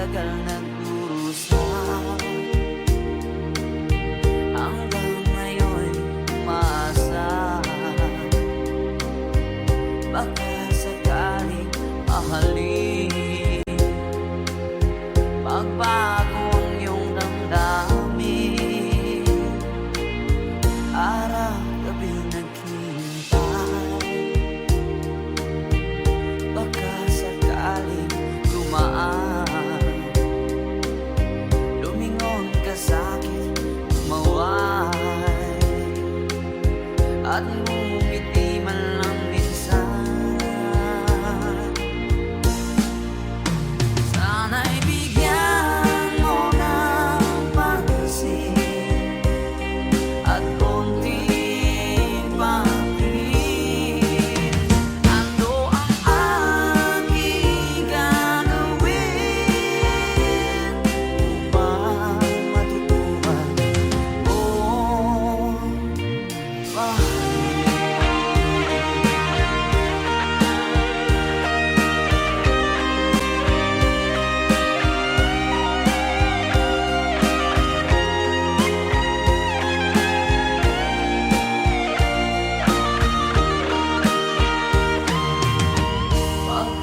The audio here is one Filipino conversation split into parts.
tagal nagdurusa, hanggang ngayon umaasa. Baka sakaling mahalin, magbago ang iyong damdamin. Araw-gabi naghihintay, baka sakaling dumaan, lumingon ka sa'kin, tumaway, at ngumiti man lang minsan. Sana'y bigyan mo ng pansin at konting pagtingin. Ano ang aking gagawin upang matutuhan mo pag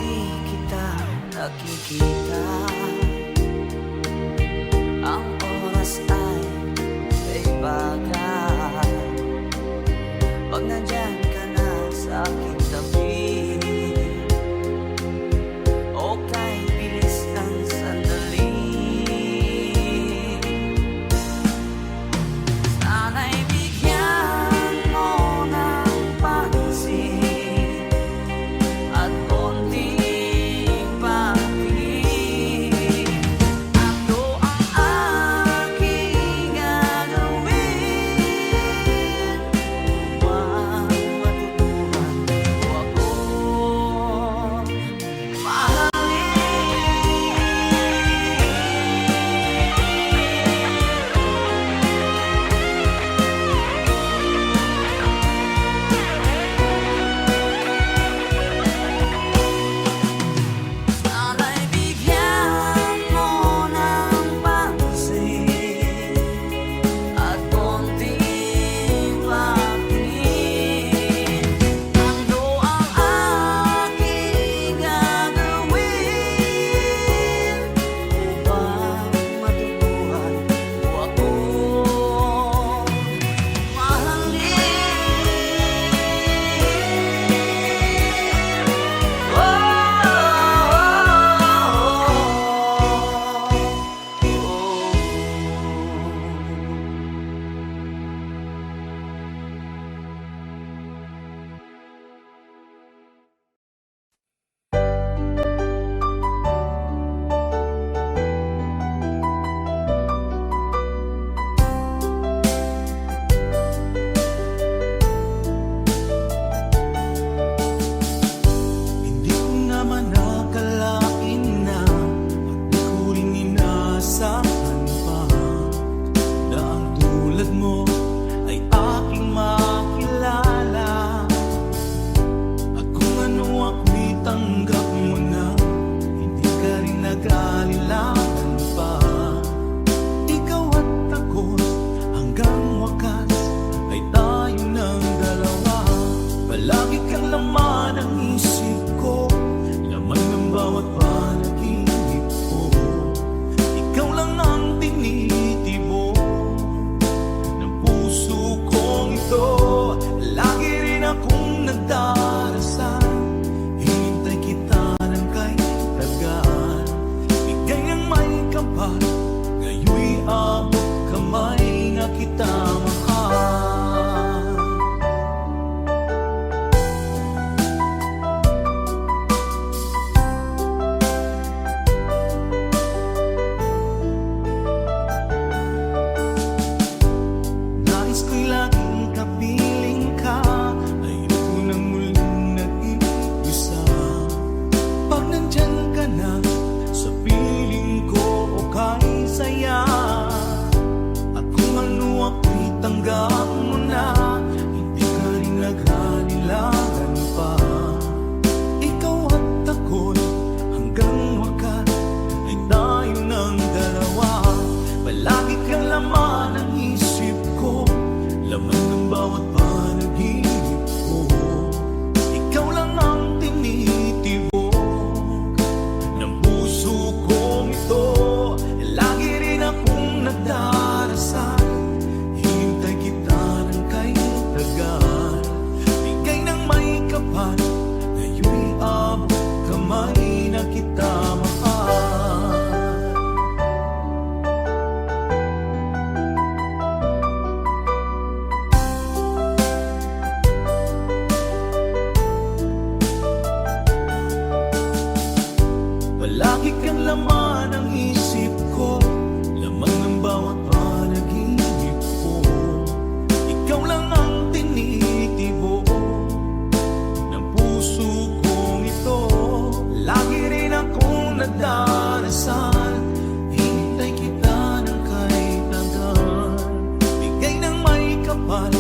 di kita nakikita, ang oras ay kaibagan. Pag nandyan ka na sa aking tabi, o kahit bilis ng sandali, sana'y bigyan mo ng pansin at konting pagtingin. Ano ang aking gagawin upang matutuhan mo ako sana'y bigyan mo ng pansin at konting pagtingin. Ano ang aking gagawin upang matutuhan mo ako Hindi ko naman akalain na di ko rin inaasahan pa na ang tulad mo ay aking makilala. At kung ano ako'y tanggap mo na, hindi ka rin nag-aalilangan pa. Ikaw at ako hanggang wakas ay tayo ng dalawa. Palagi kang laman ng isip ko, laman ng bawat panaginip ko. Ikaw lang ang tinitibo ng puso kong ito. Lagi rin akong nagdarasal, hinintay kita ng kahit tagal. Bigay Lagi kang laman ng isip ko, laman ng bawat panaginip ko. Ikaw lang ang tinitibo ng puso kong ito. Lagi rin akong nagdarasal, hintay kita ng kahit hanggan. Bigay ng may kapal,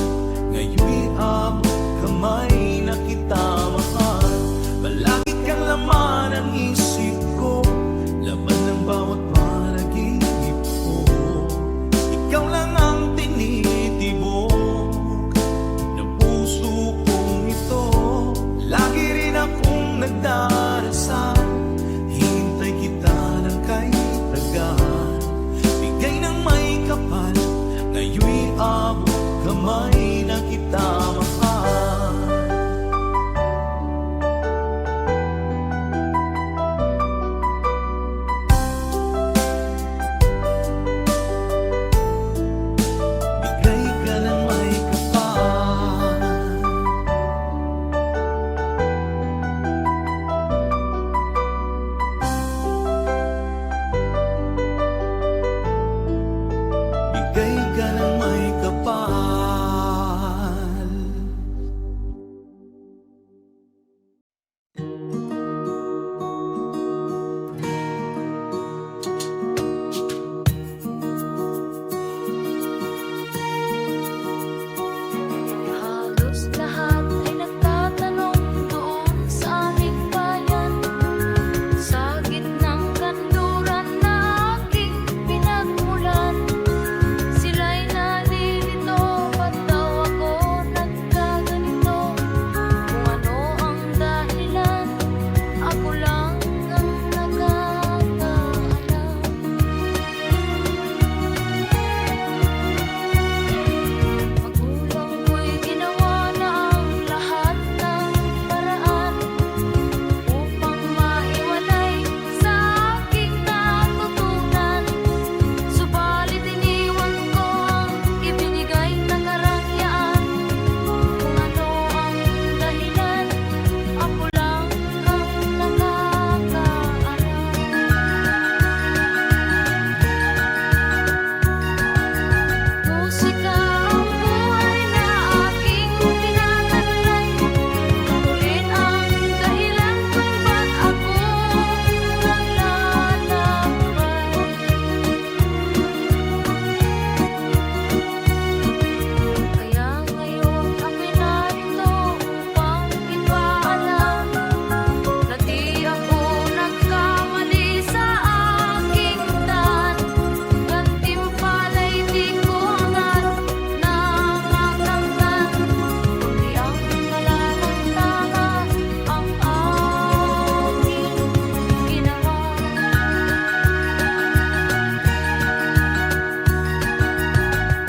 ngayon'y abot kamay na kita mahal. Palagi kang laman ng isip ko, laman ng bawat panaginip ko. Ikaw lang ang tinitibok ng puso kong ito. Lagi rin akong nagdarasal, hintay kita ng kahit tagal. Bigay ng may kapal, ngayon'y abot kamay na kita mahal. Bigay ka ng may kapal. Bigay ka ng may kapal. Halos lahat ay nagtatanong doon sa aming bayan, sa gitnang kanluran na aking pinagmulan. Sila'y nalilito, ba't daw ako nagkaganito? Kung ano ang dahilan, ako lang ang nakakaalam. Magulang ko'y ginawa na ang lahat ng paraan upang maiwalay sa aking natutunan. Subalit iniwan ko ang ibinigay na karangyaan. Kung ano ang dahilan, ako lang ang nakakaalam. Musika ang buhay na aking tinataglay. Ako rin ang dahilan kung ba't ako naglalakbay. Kaya ngayon ako'y narito upang ipaalam na di ako nagkamali sa aking daan. Gantimpala'y di ko hangad na makamtan, kundi ang nararamdaman ang aking ginawa.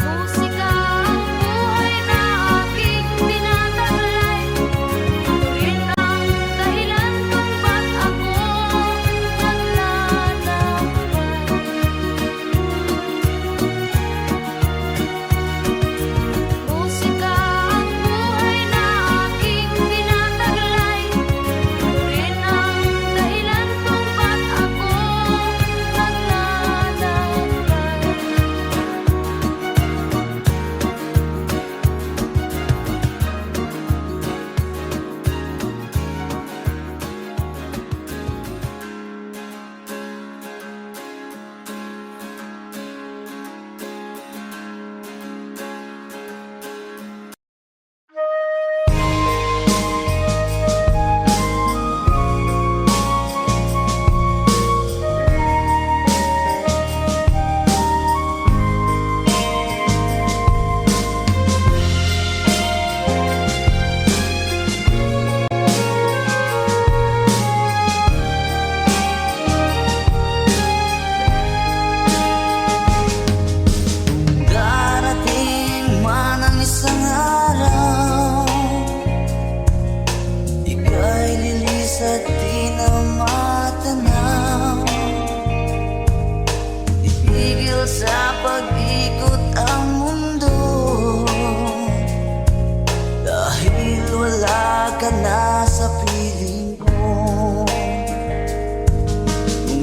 Musika ang buhay na aking tinataglay. Ako rin ang dahilan kung ba't ako naglalakbay. Musika ang buhay na aking tinataglay. Ako rin ang dahilan kung ba't ako Darating man ang isang araw, ika'y lilis at di na matanaw. Itigil sa pag-ikot ang mundo, dahil wala ka na sa piling ko. Kung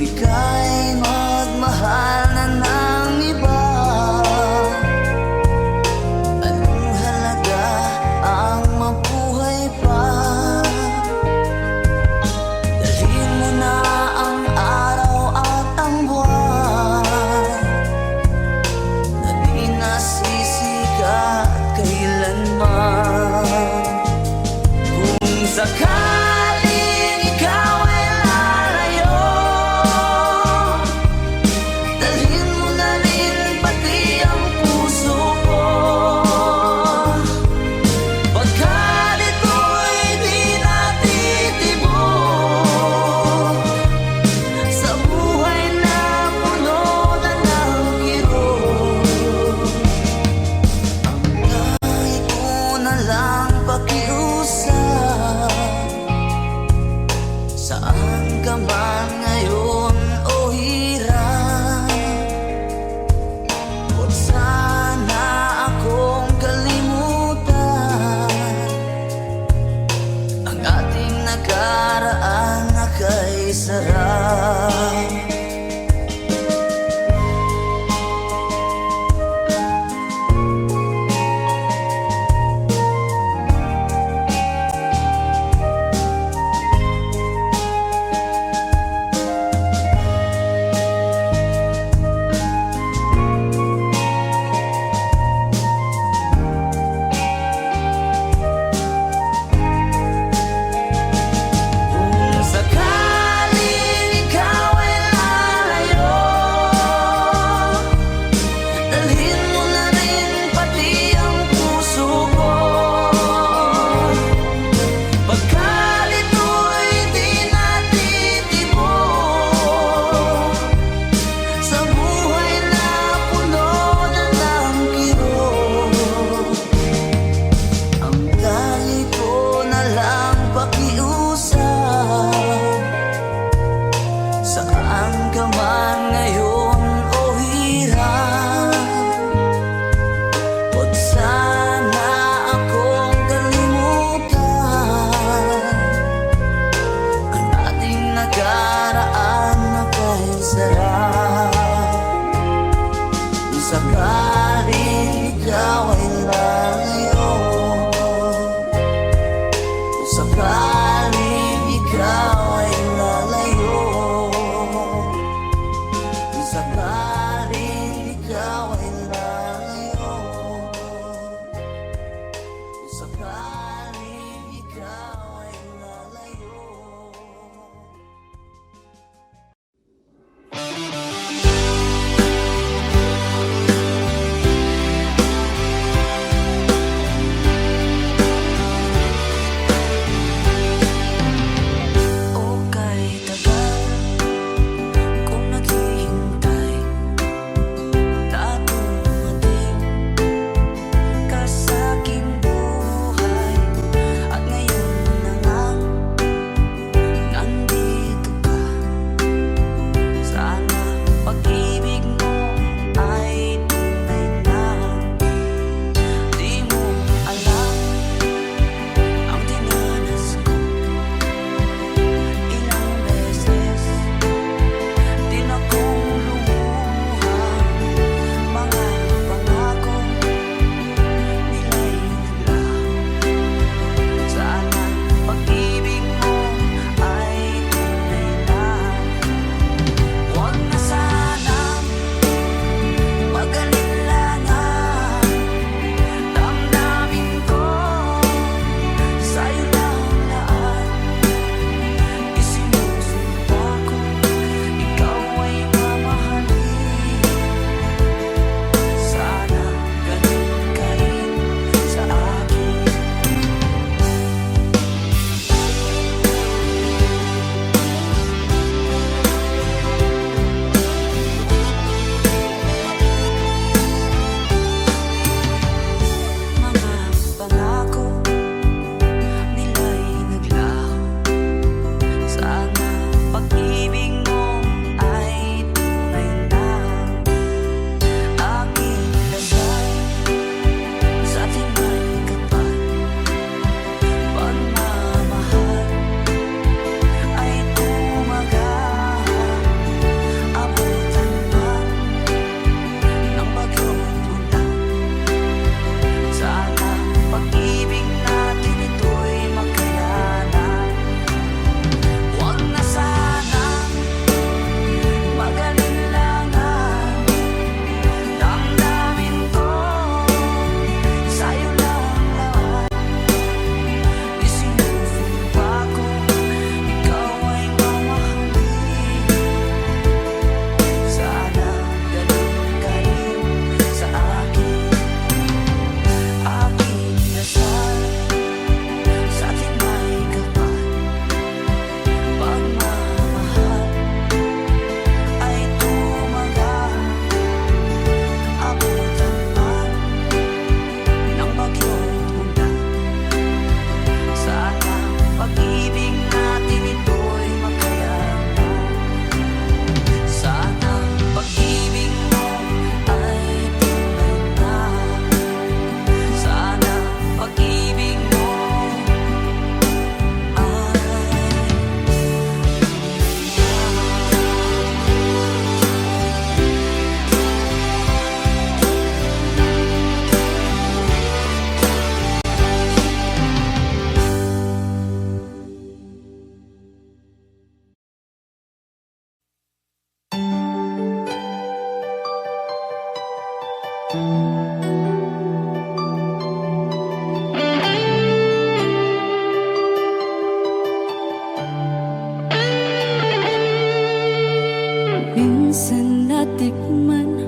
Minsan natikman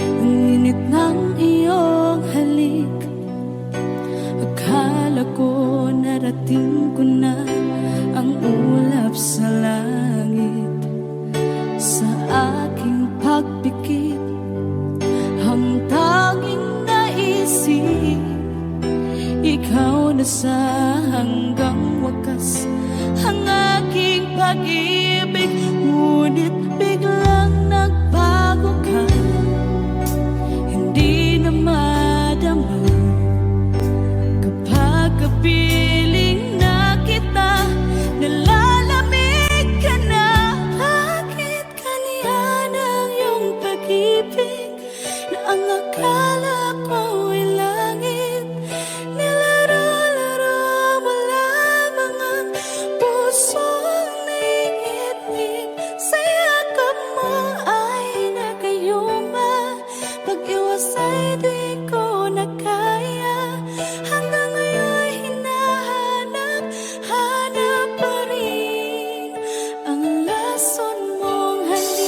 ang init ng iyong halik. Akala ko narating ko na ang ulap sa langit. Sa aking pagpikit, ang tanging naisip, ikaw na sa hanggang wakas ang aking pag-ibig. Ngunit biglang nagbago ka, hindi na madama kapag kapiling na kita. Nalalamig ka na. Bakit kaniyan ang iyong pag-ibig na ang akala ko ay langit? Nilaro-laro mo lamang ang pusong naiinip. Sa yakap mo ay nagayuma, pag-iwas ay di ko na kaya. Hanggang ngayon hinahanap-hanap pa rin ang lason mong halik.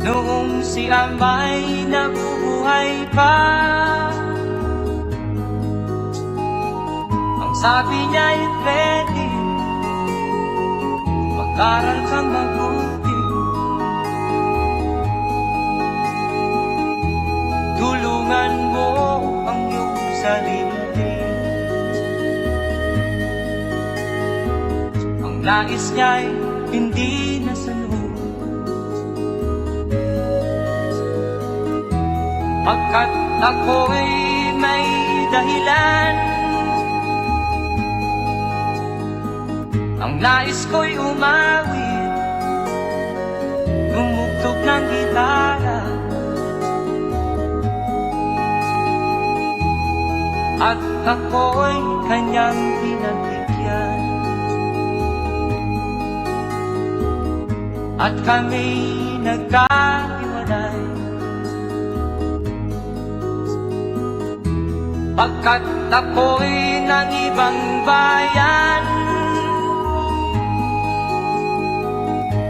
Noong si Amay nabubuhay pa, ang sabi niya ay Freddy, mag-aral kang mabuti, tulungan mo ang iyong sarili. Ang nais niya'y hindi nasunod, pagkat ako'y may dahilan. Ang nais ko'y umawit, tumugtog ng gitara, at ako'y kanyang pinagbigyan. At kami nagkahiwalay, pagkat ako'y ng ibang bayan.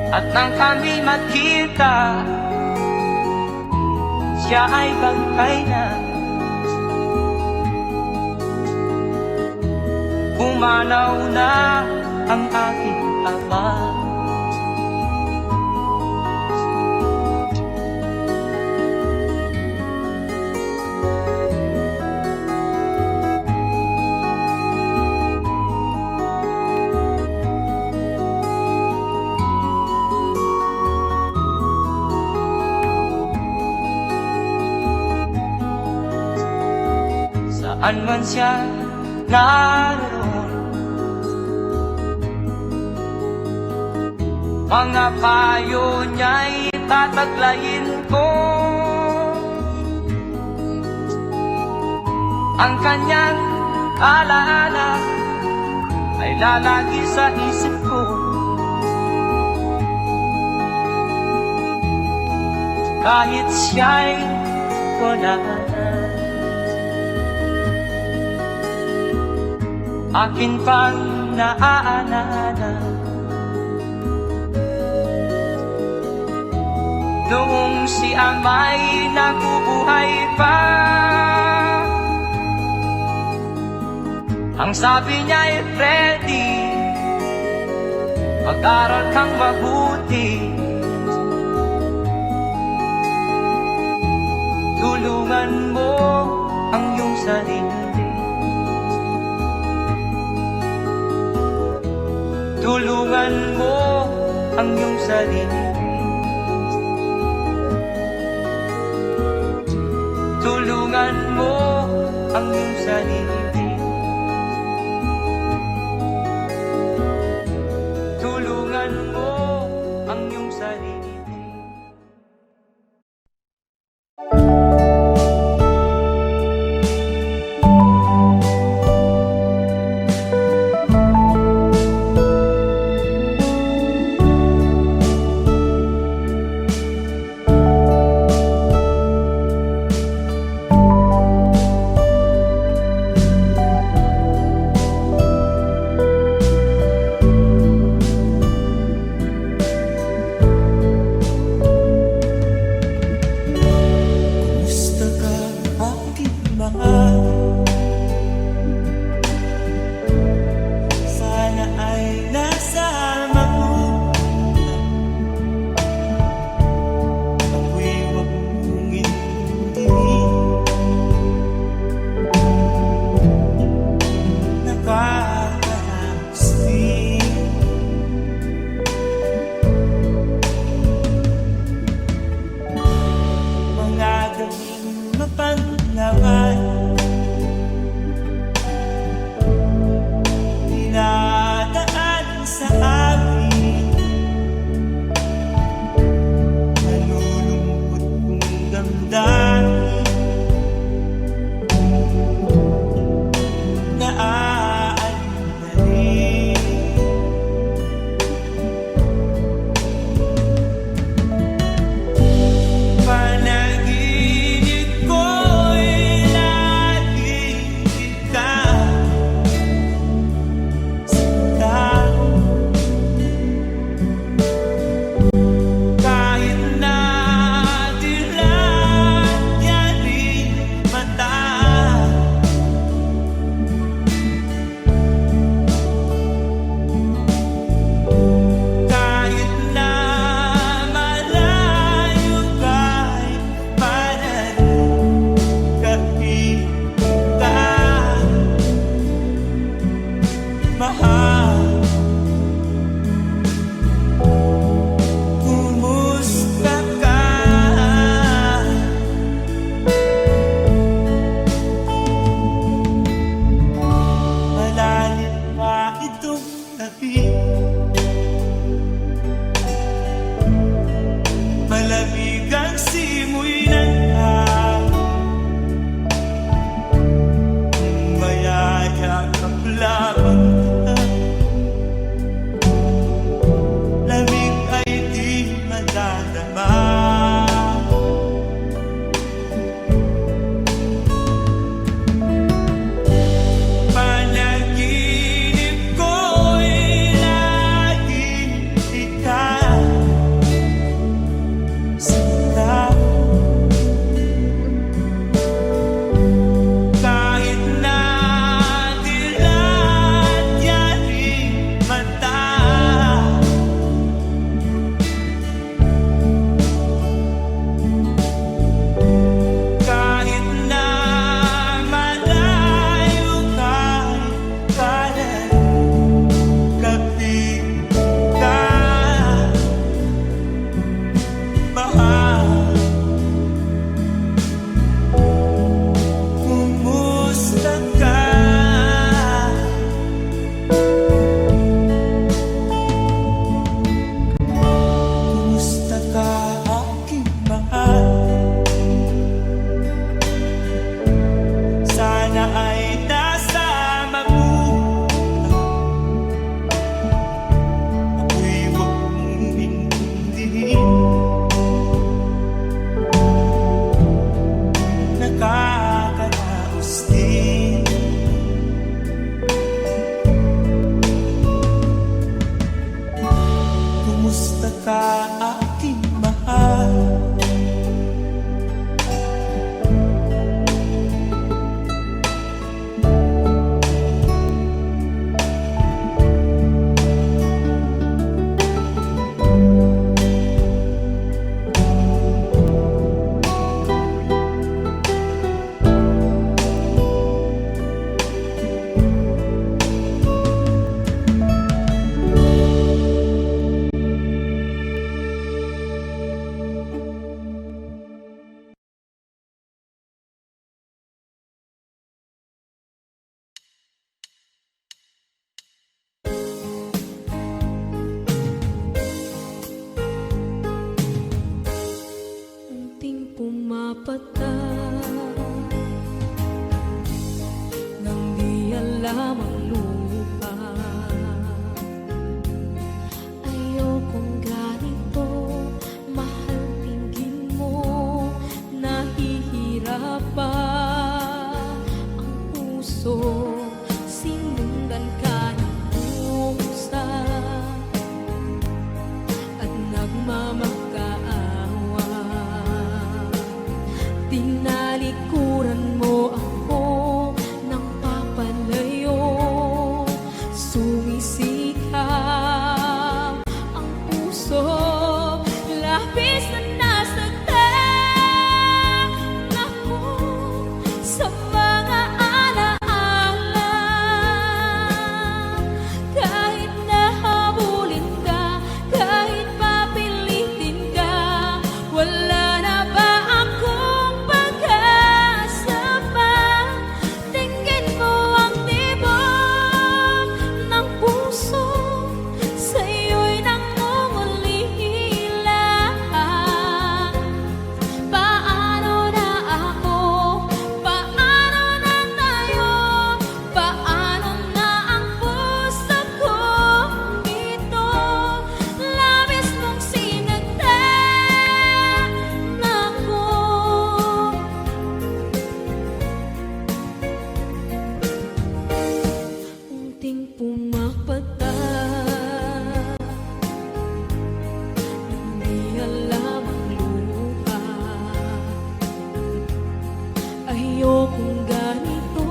At nang kami magkita, siya ay bangkay na. Pumanaw na ang aking ama. Saan man siya naroon, mga payo niya'y tataglayin ko. Ang kanyang alaala ay lalagi sa isip ko. Kahit siya'y wala na, akin pang naaalala. Noong si Amay nabubuhay pa, ang sabi niya ay Freddy, mag-aral kang mabuti, tulungan mo ang iyong sarili. Tulungan mo ang iyong sarili. Tulungan mo ang iyong sarili. Tulungan mo ang iyong sarili. Kamusta ka aking mahal? Unting pumapata nang di alam ang lupa. Ayokong ganito, mahal, tingin mo, nahihirapan ang puso. Sinundan ka ng pusa at nagmamakaawa. Tinalikuran mo ako ng papalayo. Sumisikap ang puso, labis na nasaktan ako sa mga alaala. Kahit nahabulin ka, kahit papilitin ka, wala na ba akong pag-asa pa? Tingin mo ang tibok ng puso, sa'yo'y nangungulila. Paano na ako? Paano na tayo? Paano na ang puso kong ito? Labis mong sinagtan ako. Unting pumapata nang di alam ang luha. Ayokong ganito,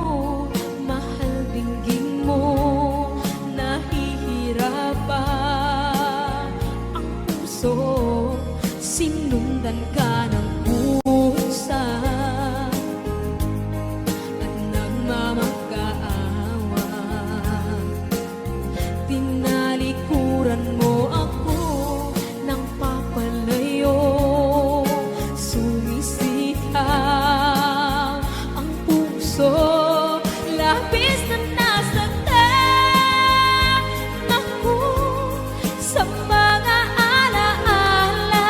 mahal, dinggin mo, nahihirapan ang puso. Sinundan ka ng pusa at nagmamakaawa. Tinalikuran mo ako ng papalayo. Sumisikap ang puso, labis na nasaktan ako sa mga alaala.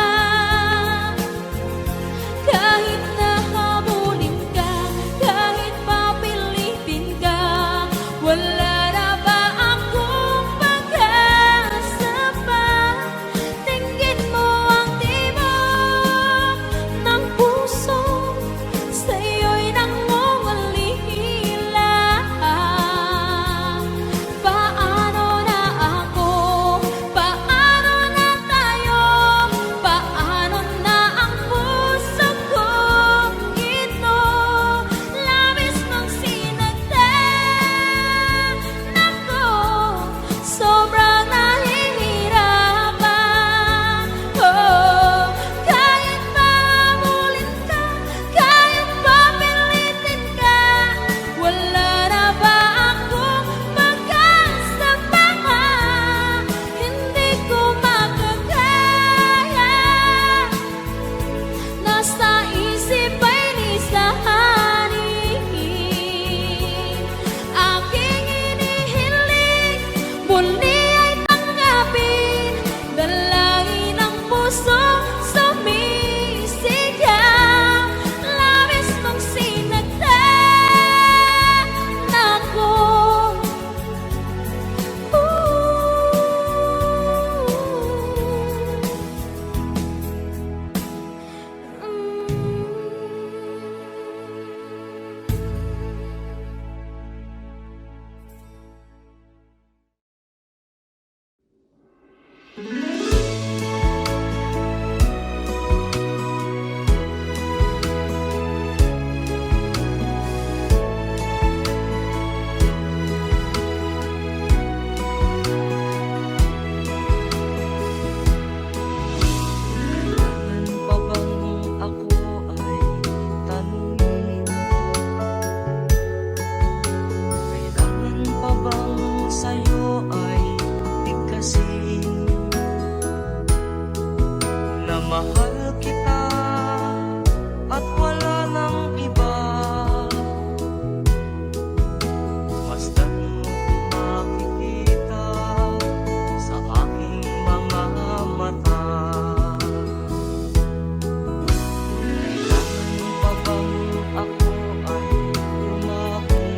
mahal kita at wala nang iba. Masdan mo makikita sa aking mga mata. Kailangan pa bang ako ay lumahong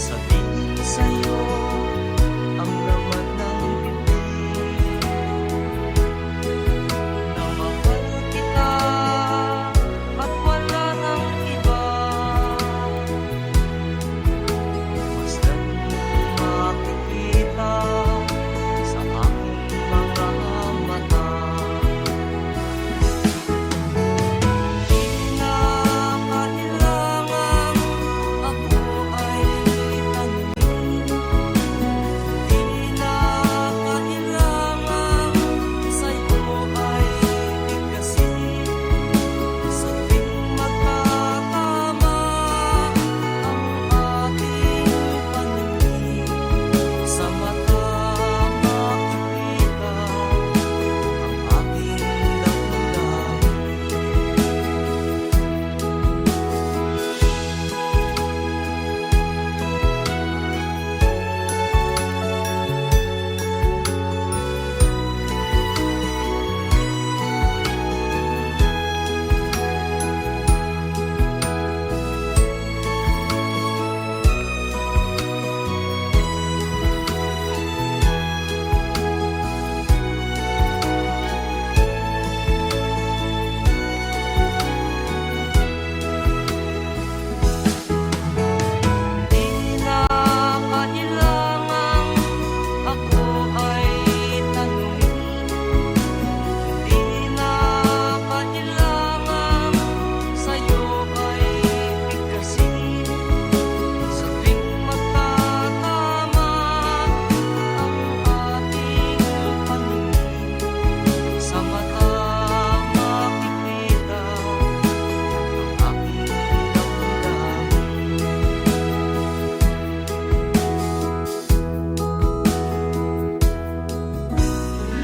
sabihin sa'yo ang laman ng bibig na mahal kita at wala nang iba. Masdan mo makikita sa aking mga mata. Di na kailangan ako ay tanungin. Di na kailangan sa'yo ay bigkasin. Sa tuwing magkatama ang ating paningin, sa mata makikita ang ating Di na kailangan ako ay tanungin. Di na kailangan sa'yo ay bigkasin. Sa tuwing magkatama ang ating paningin, sa mata makikita ang aking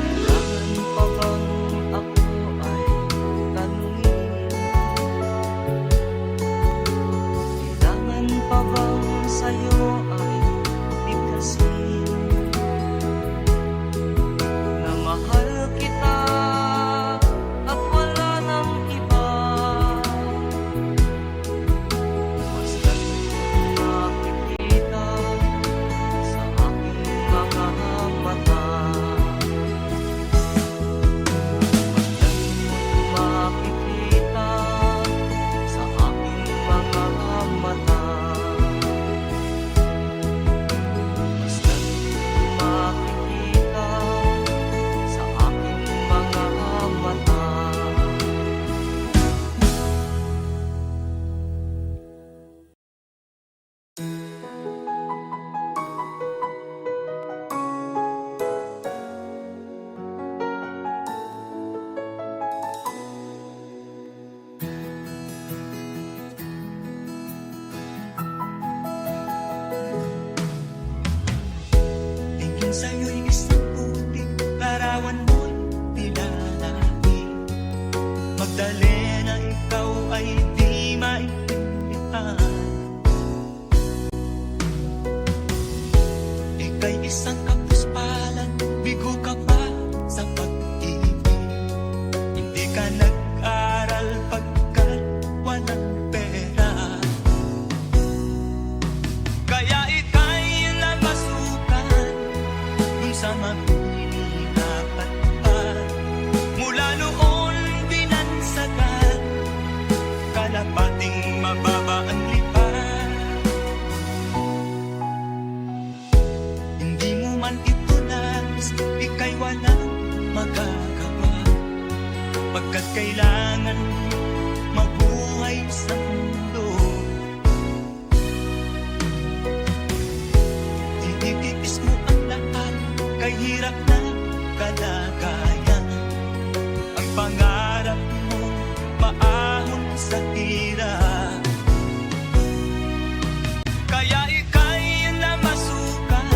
Kailangan pa bang ako ay tanungin? Kailangan pa bang sa'yo ay bigkasin na mahal kita at wala nang iba? Masdan mo makikita sa aking mga mata. Masdan mo makikita sa aking mga mata. Masdan mo makikita sa aking mga mata. Tingin sa'yo'y isang puting larawan mo'y nilalaki. Magdalena, ikaw ay di maintindihan. Ika'y isang kapuspalan, bigo ka pa sa pag-ibig. Hindi ka nag-aral pagkat walang pera. Kaya ika'y namasukan dun sa mapininapat pa. Mula noon binansagan, kalapating mababa ang lipan. Hindi mo man ito nais, ika'y walang magagawa. Pagkat kailangan mabuhay sa mundo. Tinitiis mo ang lahat, kay hirap na kalagayan. Ang pangarap mo maahon sa hirap. Kaya ika'y namasukan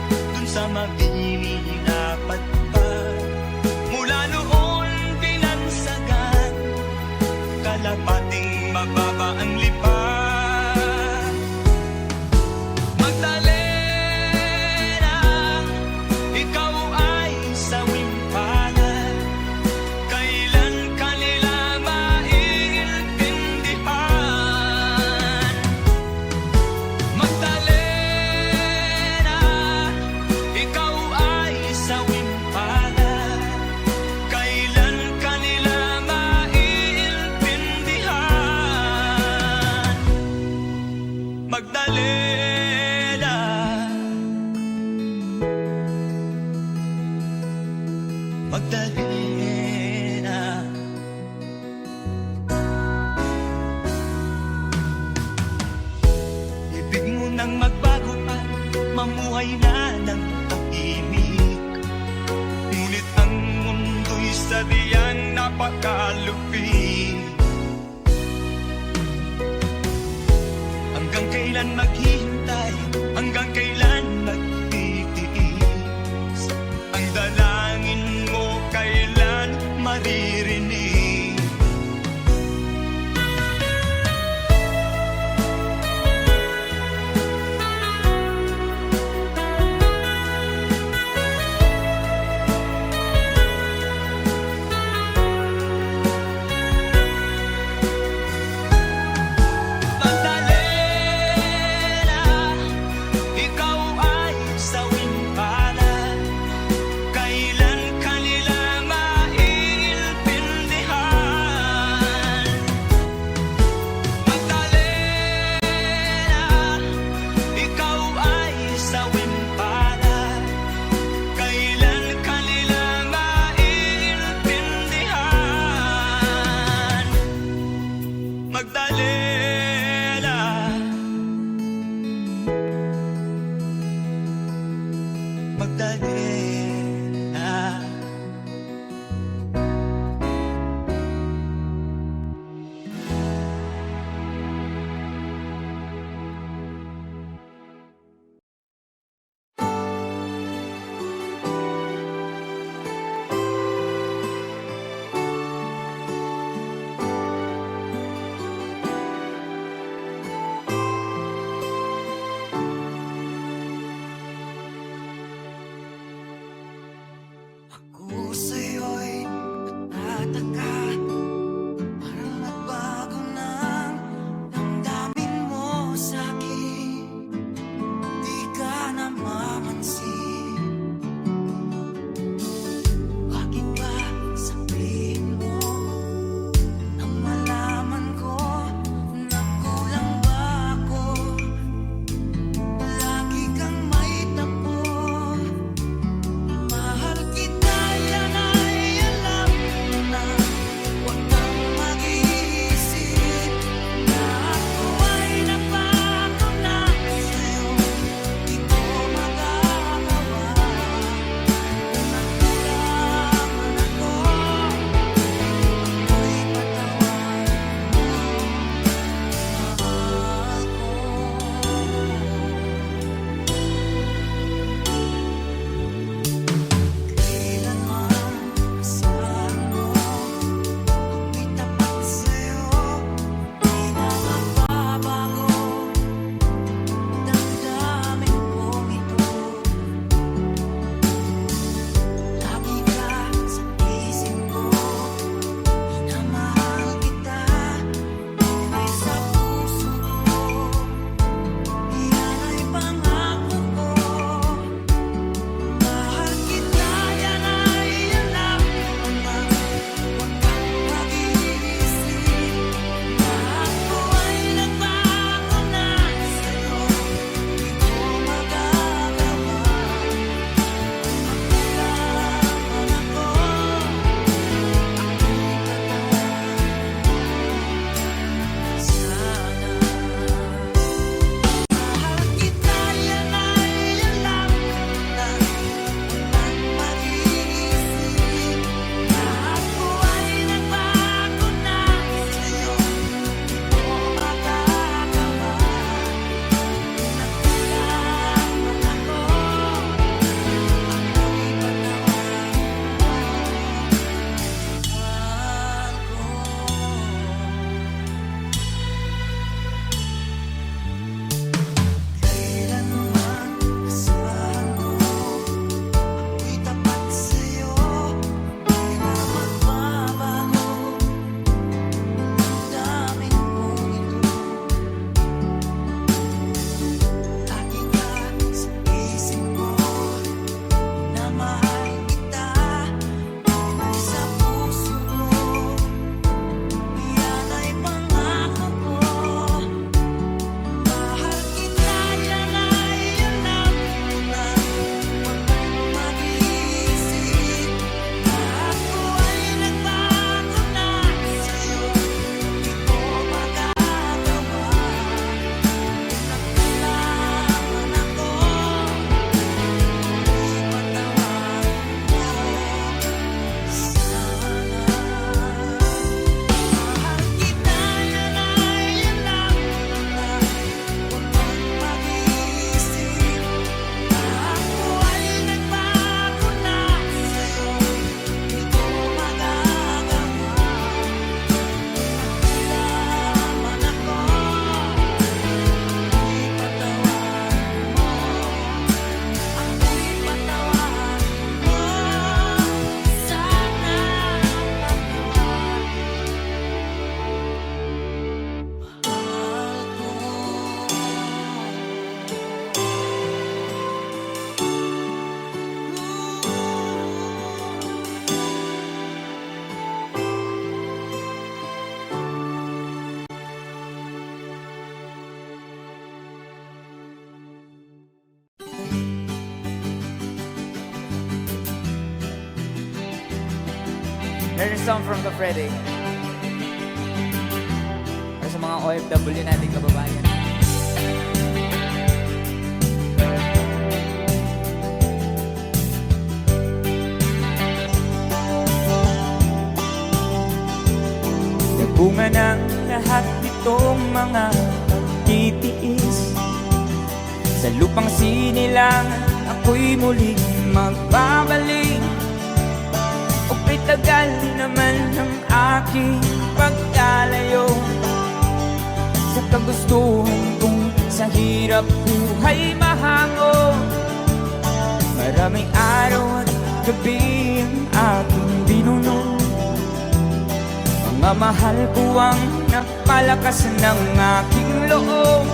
dun sa mabini dapat pa. Magdalena. Ibig mo nang magbago at mamuhay na ng tahimik. Ngunit ang mundo'y sadyang napakalupit. Hanggang kailan maghihintay? Hanggang kailan magtitiis? Ang dalangin mo kailan There's a song from the Freddy. Para sa mga OFW nating kababayan. Nagbunga ng lahat itong mga pagtitiis. Sa lupang sinilangan, ako'y muling magbabalik. O kay tagal naman ng aking pagkalayo sa kagustuhan kong sa hirap buhay mahango. Maraming araw at gabi ang aking binuno. Mga mahal ko ang napalakas ng aking loob.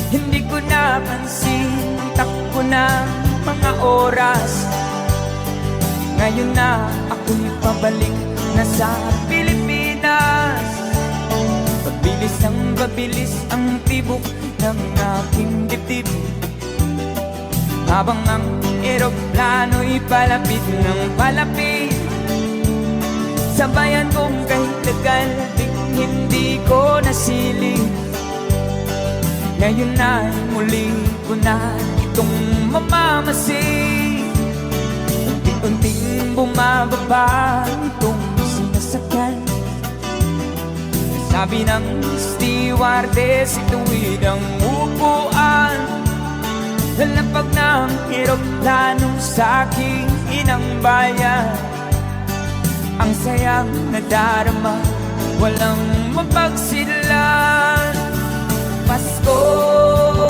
Hindi ko napansin ang takbo ng mga oras. Ngayon na ako'y pabalik na sa Pilipinas. Pabilis ang tibok ng aking dibdib, habang ang eroplano'y palapit ng palapit. Sa bayan kong kahit tagal di hindi ko nasilip. Ngayon ay muli ko na itong mamamasid. Unti-unting bumababa itong sinasakyan. Sabi ng stewardess, ituwid ang upuan. Lalapag ng eroplano sa aking inang bayan. Ang sayang nadarama, walang mapagsilan. Paskong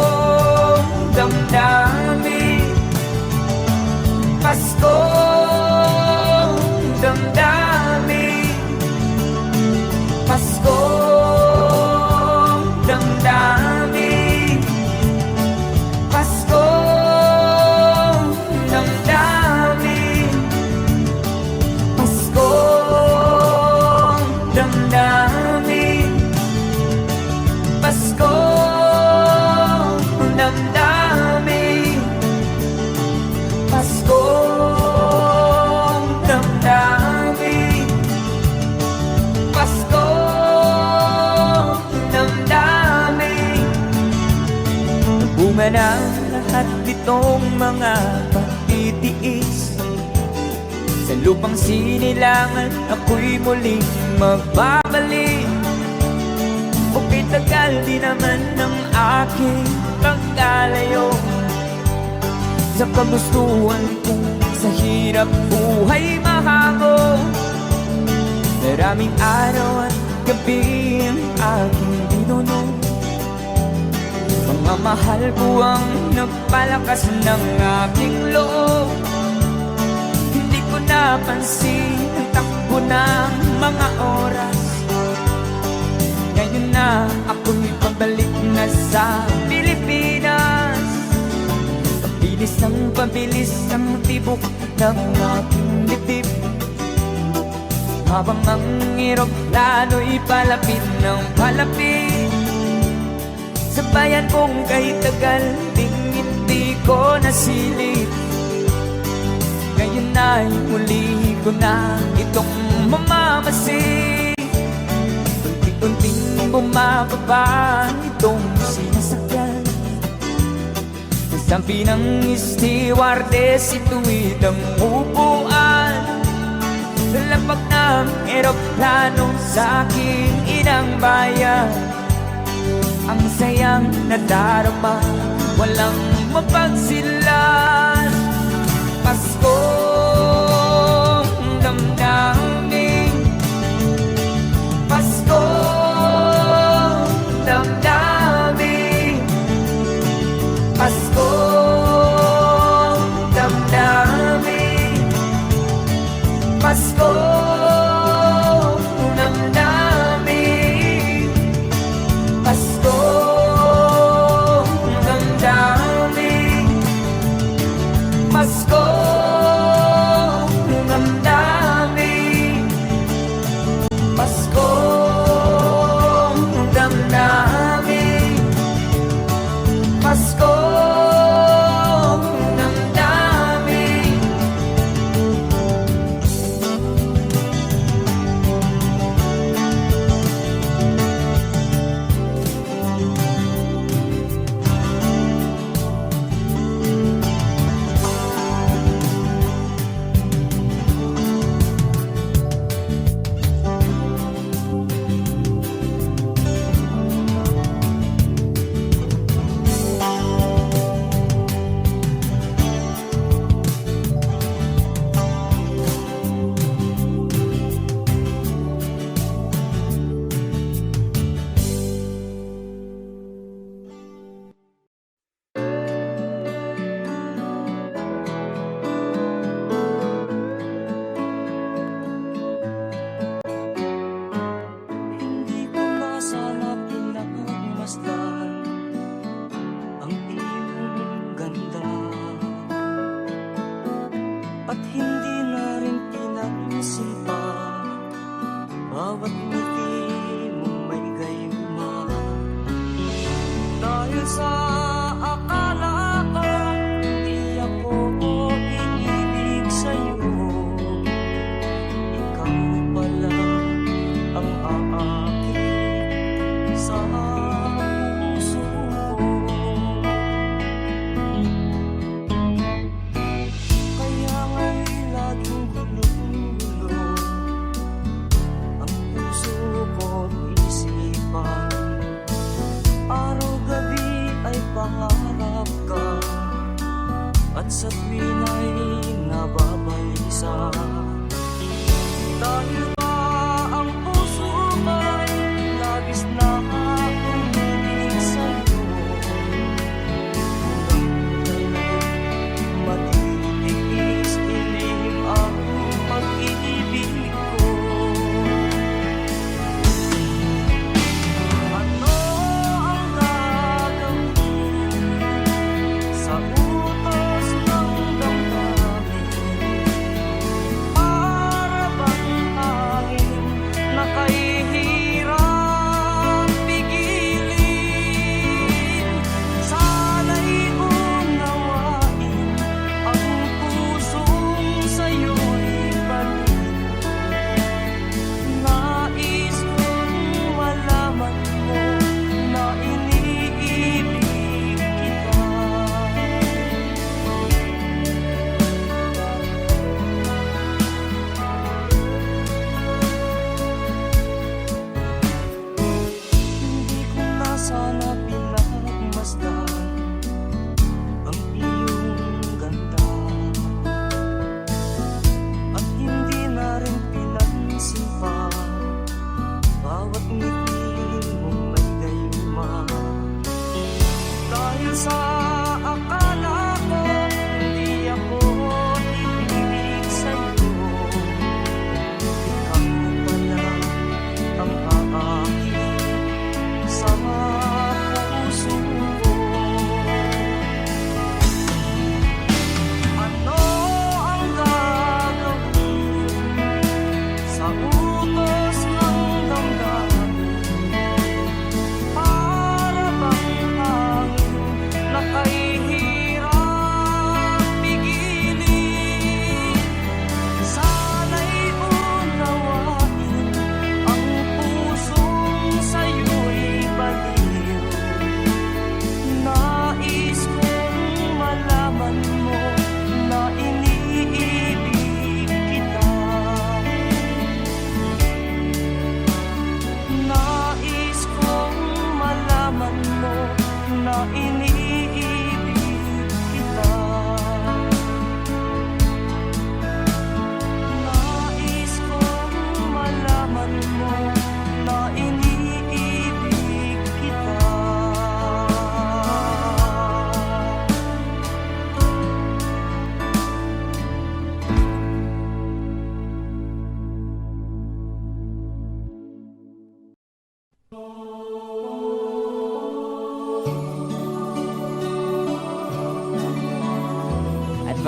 damdamin, Paskong damdamin, Paskong damdamin, Paskong damdamin, Paskong damdamin, Paskong damdamin, Paskong damdamin, Paskong damdamin. Bunga ng lahat itong mga pagtitiis. Sa lupang sinilangan, ako'y muling magbabalik. O kay tagal di naman ng aking pagkalayo sa kagustuhan kong sa hirap buhay mahango. Maraming araw at gabi ang aking binuno. Mga mahal ko ang nagpalakas ng aking loob. Hindi ko napansin ang takbo ng mga oras. Ngayon na ako'y pabalik na sa Pilipinas. Pabilis ang tibok ng aking dibdib, habang ang eroplano'y palapit ng palapit. Sa bayan kong kahit tagal ding hindi ko nasilip. Ngayon ay muli ko na itong mamamasid. Unti-unting bumababa itong sinasakyan. Sabi ng stewardess, ituwid ang upuan. Lalapag ng eroplano sa aking inang bayan. Ang sayang nadarama, walang mapagsilan. Paskong damdamin, Paskong damdamin, Paskong damdamin, Paskong damdamin, Paskong damdamin, Paskong damdamin, Paskong damdamin, Paskong damdamin,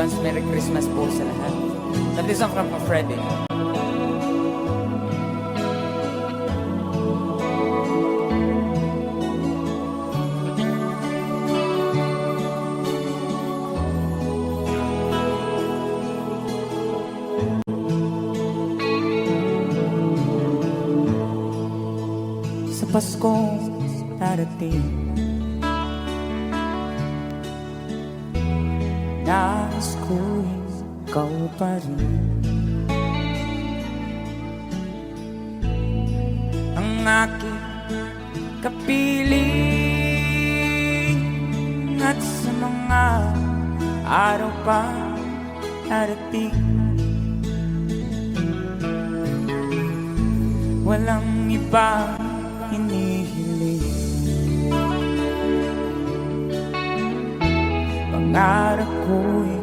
Advance Merry Christmas po sa lahat. That is song from Freddy. Sa Pasko darating, nais ko'y ikaw pa rin ang aking kapiling. At sa mga araw pa darating, walang ibang hinihiling. Pangarap ko'y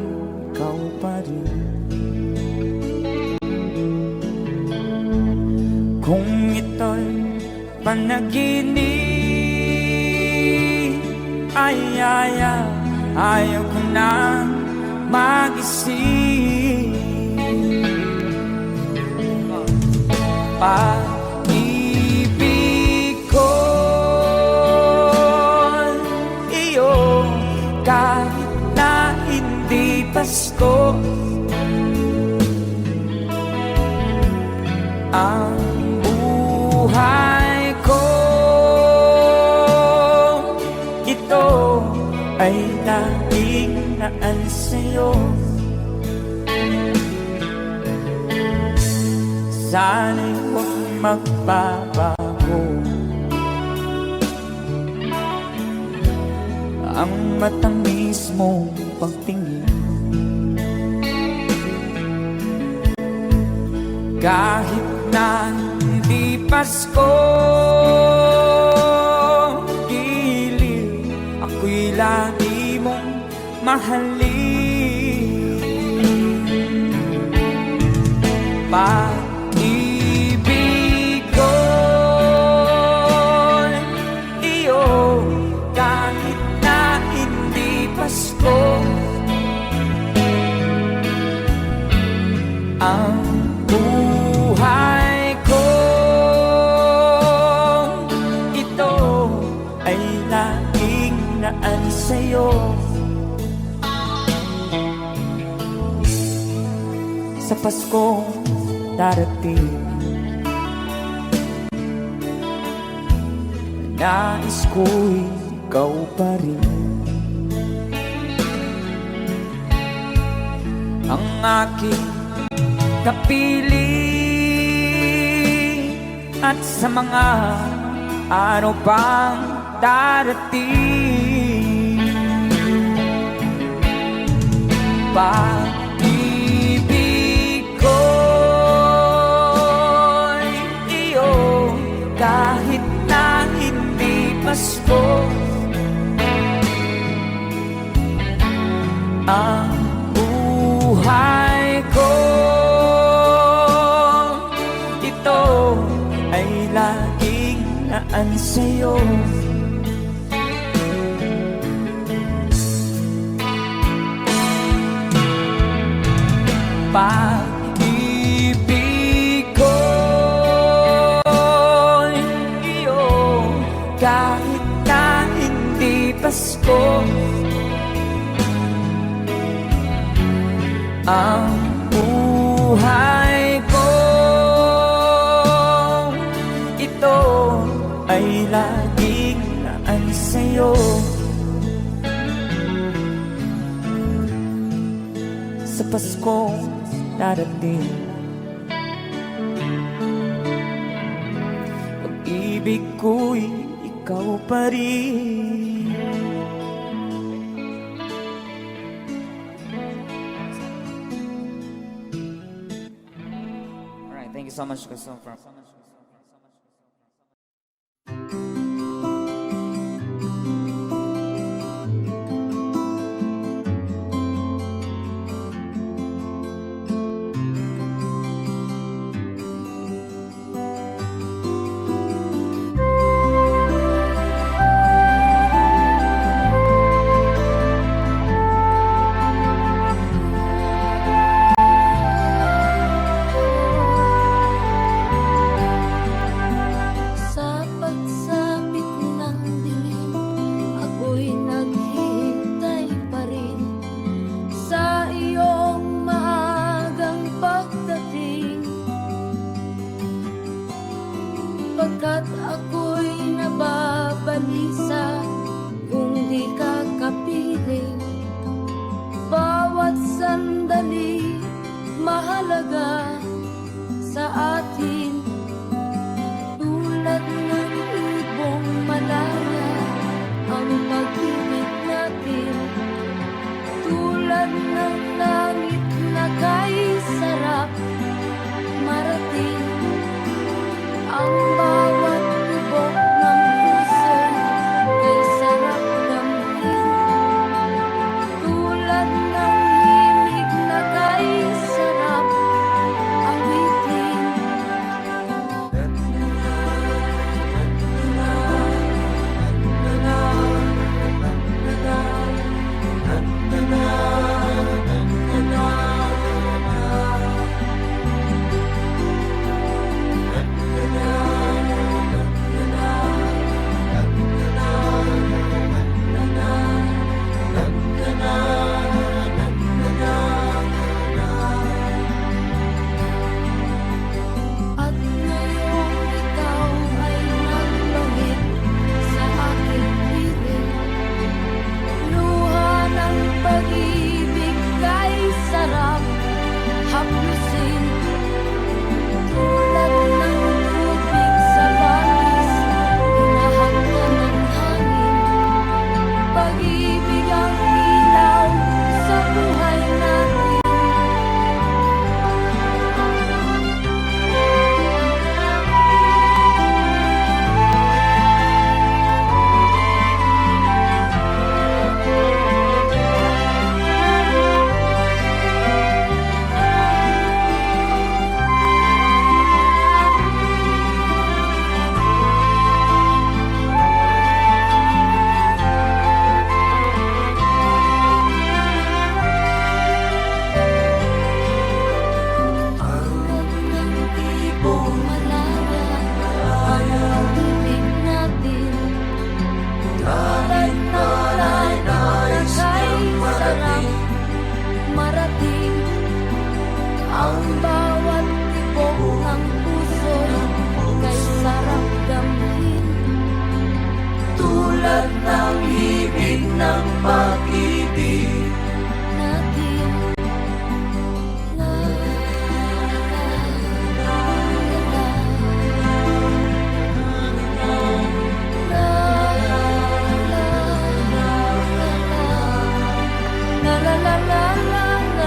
ikaw pa rin. Kung ito'y panaginip, ayaw ko na magising. Pag-ibig ko iyo, kahit na hindi Pasko, ang buhay ko ito ay laging naan sa'yo. Sana'y huwag magbabago ang matamis mong pagtingin. Kahit na hindi Pasko, giliw, ako'y lagi mong mahalin. Pag-ibig ko iyo, kahit na hindi Pasko, ang buhay ko ito ay laging naan sa'yo. Sa Pasko darating, nais ko'y ikaw pa rin ang aking kapiling. At sa mga araw pang darating, pag-ibig ko iyo, kahit na hindi Pasko, ang buhay ko ito ay laging naan sa'yo. Pag-ibig ko iyo, kahit na hindi Pasko, ang buhay ko ito ay laging naan sa'yo. Sa Pasko darating, pag-ibig ko'y ikaw pa rin. Alright, thank you so much, Christopher. halaga sa atin. Tulad ng ibong malaya ang pag-ibig natin. Tulad ng langit na kay sarap marating. Ang bawat tibok ng puso kay sarap damhin. Tulad ng himig na kay sarap awitin. At ngayong ikaw ay nagbangit sa aking piling. Luha ng pag-ibig kay sarap haplusin. Tulad ng tubig sa bagis, hinahagkan ng hangin. Pag-ibig ang ilaw sa buhay natin. Marating ang bawat tibok ng puso kay sarap damhin. Tulad ng himig ng pag-ibig Natin la la la la la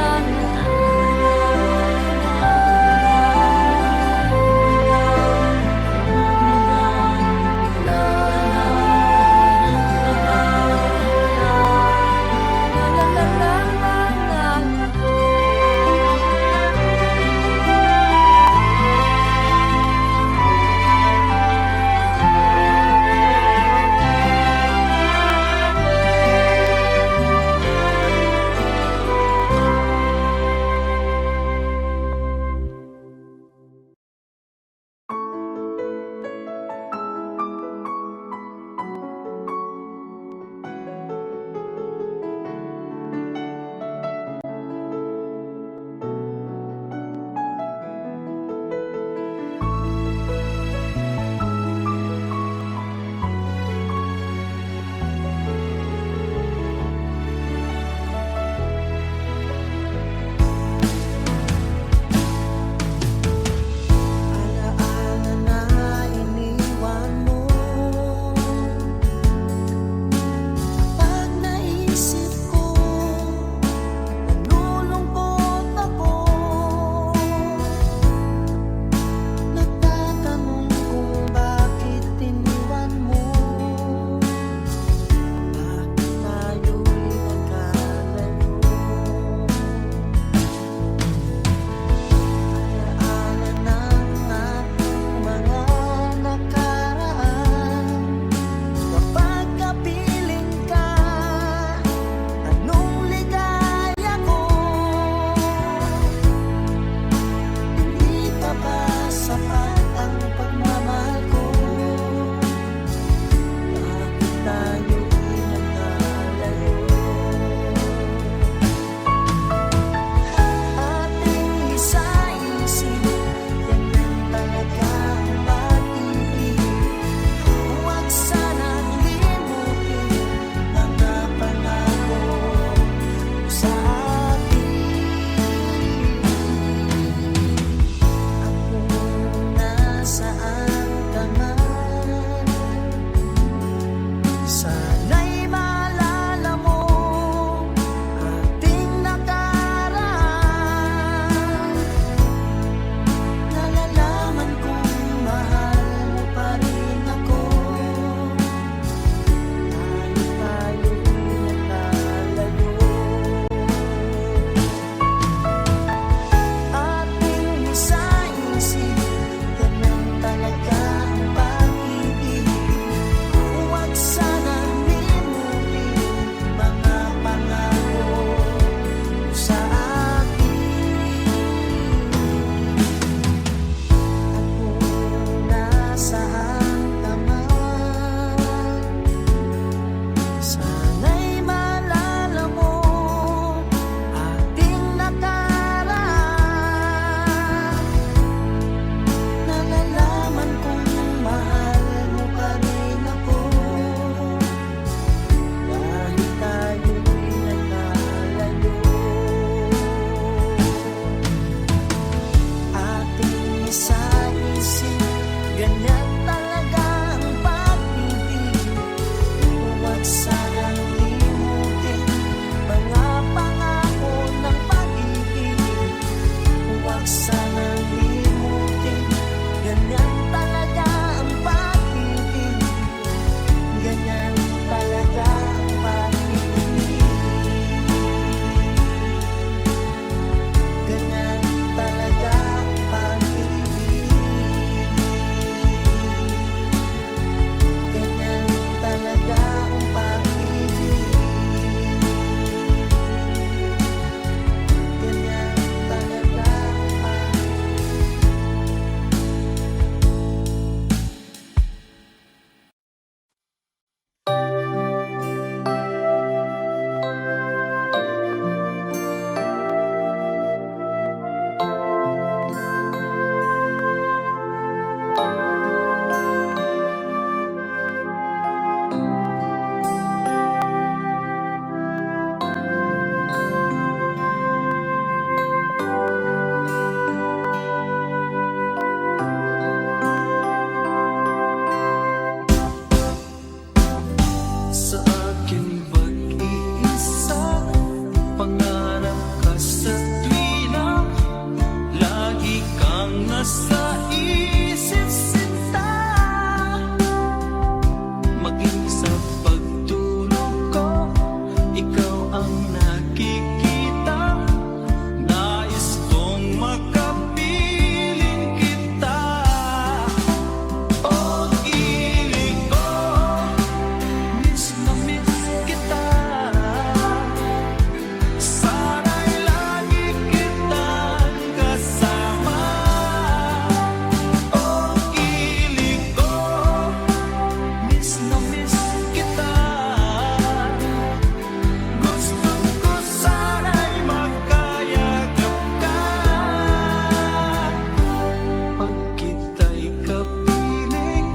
Huwag sanang limutin, ganyan talaga ang pag-ibig. Ganyan talaga ang pag-ibig. Ganyan talaga ang pag-ibig. Ganyan talaga ang pag-ibig. Ganyan talaga ang pag-ibig. Sa akin mag-iisa, pangarap ka sa tuwina, lagi kang nasa isip sinta. Maging sa pagtulog ko, ikaw ang nakikita. Nais kong makapiling kita. Pag-ibig ko, miss na miss kita. Sana'y lagi kitang kasama. Pag-ibig ko, miss na miss kita. Gusto ko sana'y magkayakap ka. Pag kita'y kapiling,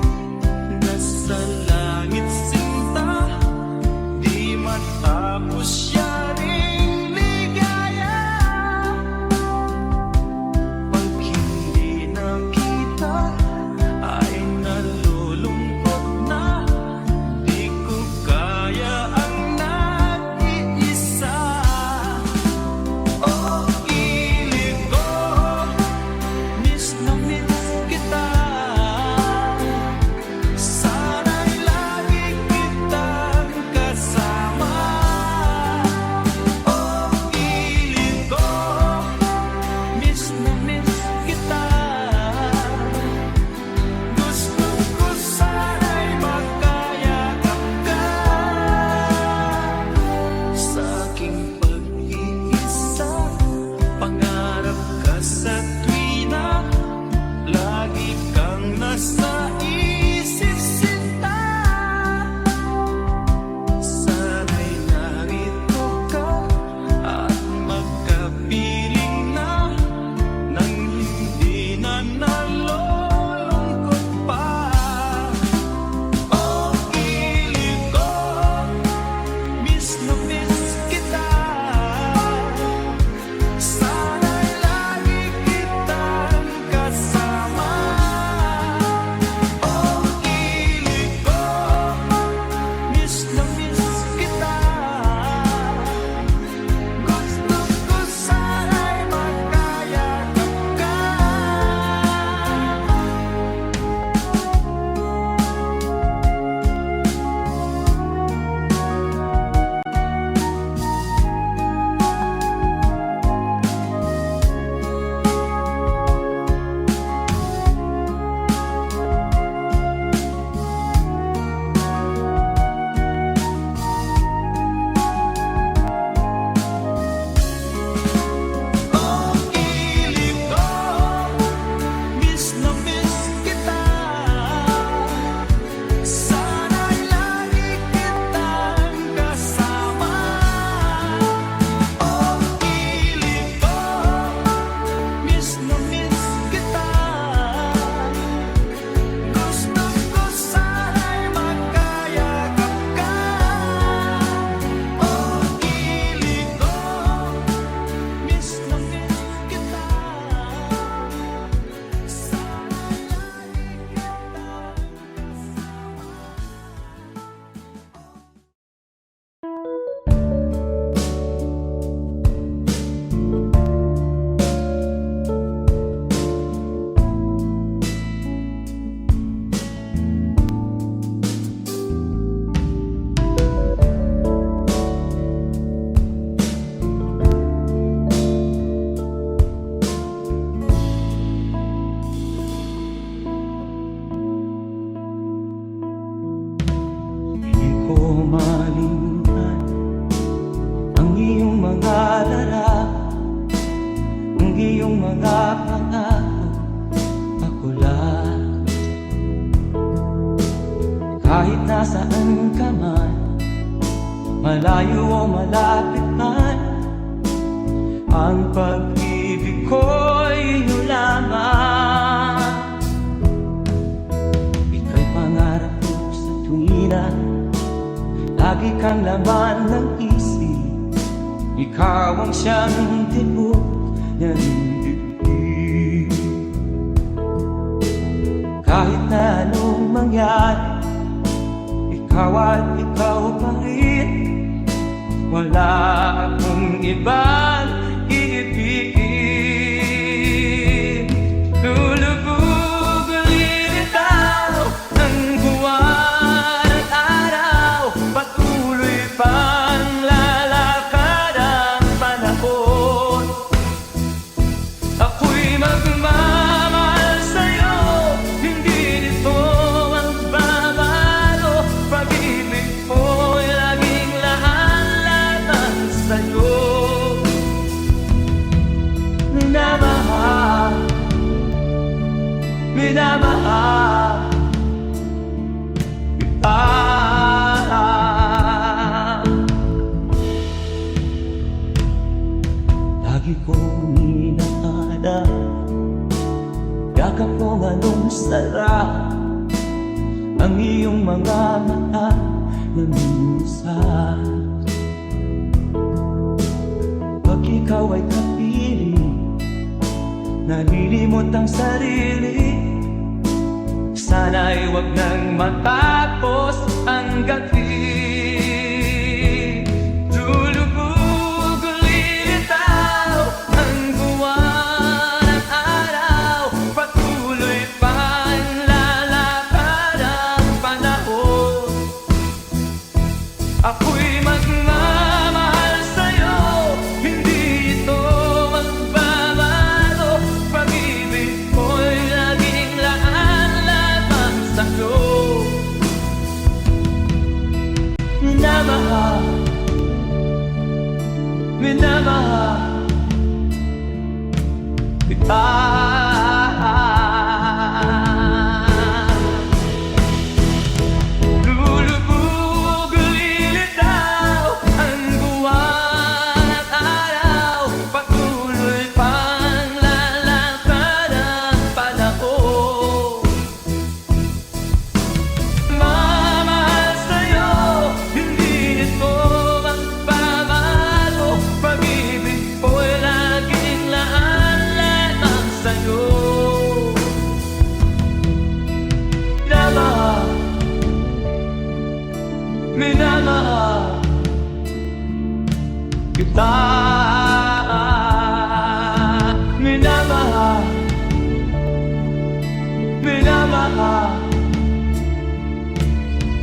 nasa langit sinta, di matapos siya ring ligaya. Pag hindi nakita, ay nalulungkot na, di ko kaya ang nag-iisa. Pag-ibig ko, miss na miss kita. Sana'y lagi kitang kasama. Pag-ibig ko, miss na miss kita. Gusto ko sana'y magkayakap ka. Sa aking pag-iisa, pangarap ka sa tuwina, lagi kang nasa isip sinta. Sana'y narito ka at magkapiling na, nang hindi na nalulungkot pa. Pag-ibig ko, miss na miss kita. Sana'y lagi kitang nasaan ka man, malayo o malapit man, ang pag-ibig ko'y iyong lamang. Ika'y pangarap ko sa tuwina, lagi kang laman ng isip. Ikaw ang siyang tibok ng dibdib. Kahit na anong mangyari, ikaw at ikaw pa rin. Wala akong ibang iibigin. Lulubog lilitaw ng buwan at araw, patuloy pang lalakad ang panahon. Ako'y magmamahal sa'yo, hindi nito magbabago. Pag-ibig ko'y laging laan-laan sa'yo. Minamahal, minamahal kita. Lagi kong inahanap yakap kong anong sarap, ang iyong mga mata na minsan. Pag ikaw ay kapiling, nalilimot ang sarili. Sana'y wag nang matapos ang gabi. Lulubog lilitaw ang buwan at araw, patuloy pang lalakad ang panahon. Ako'y magmamahal sa'yo, hindi ito magbabago. Pag-ibig ko'y laging laan-laan sa'yo. Minamahal, minamahal kita. Lulubog lilitaw ang buwan at araw, patuloy pang lalakad ang panahon. Mamahal sa'yo, hindi ito magbabago. Pag-ibig ko'y laging laan-laan sa'yo. Minamahal, minamahal kita. Minamahal, minamahal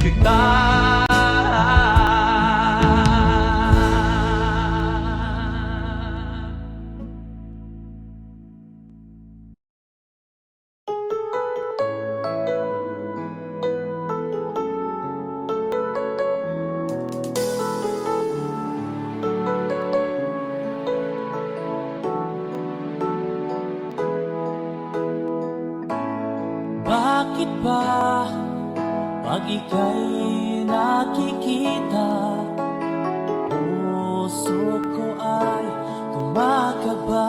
kita. Bakit ba pag ika'y nakikita, puso ko ay kumakaba?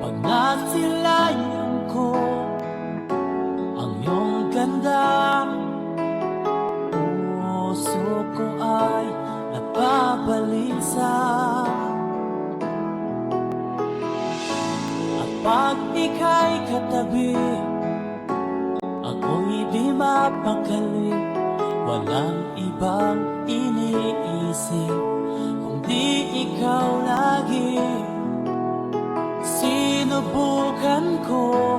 Pag nasilayan ko ang iyong ganda, puso ko ay napabalisa. Pag ika'y katabi, ako'y di mapakali. Walang ibang iniisip kundi ikaw lagi. Sinubukan ko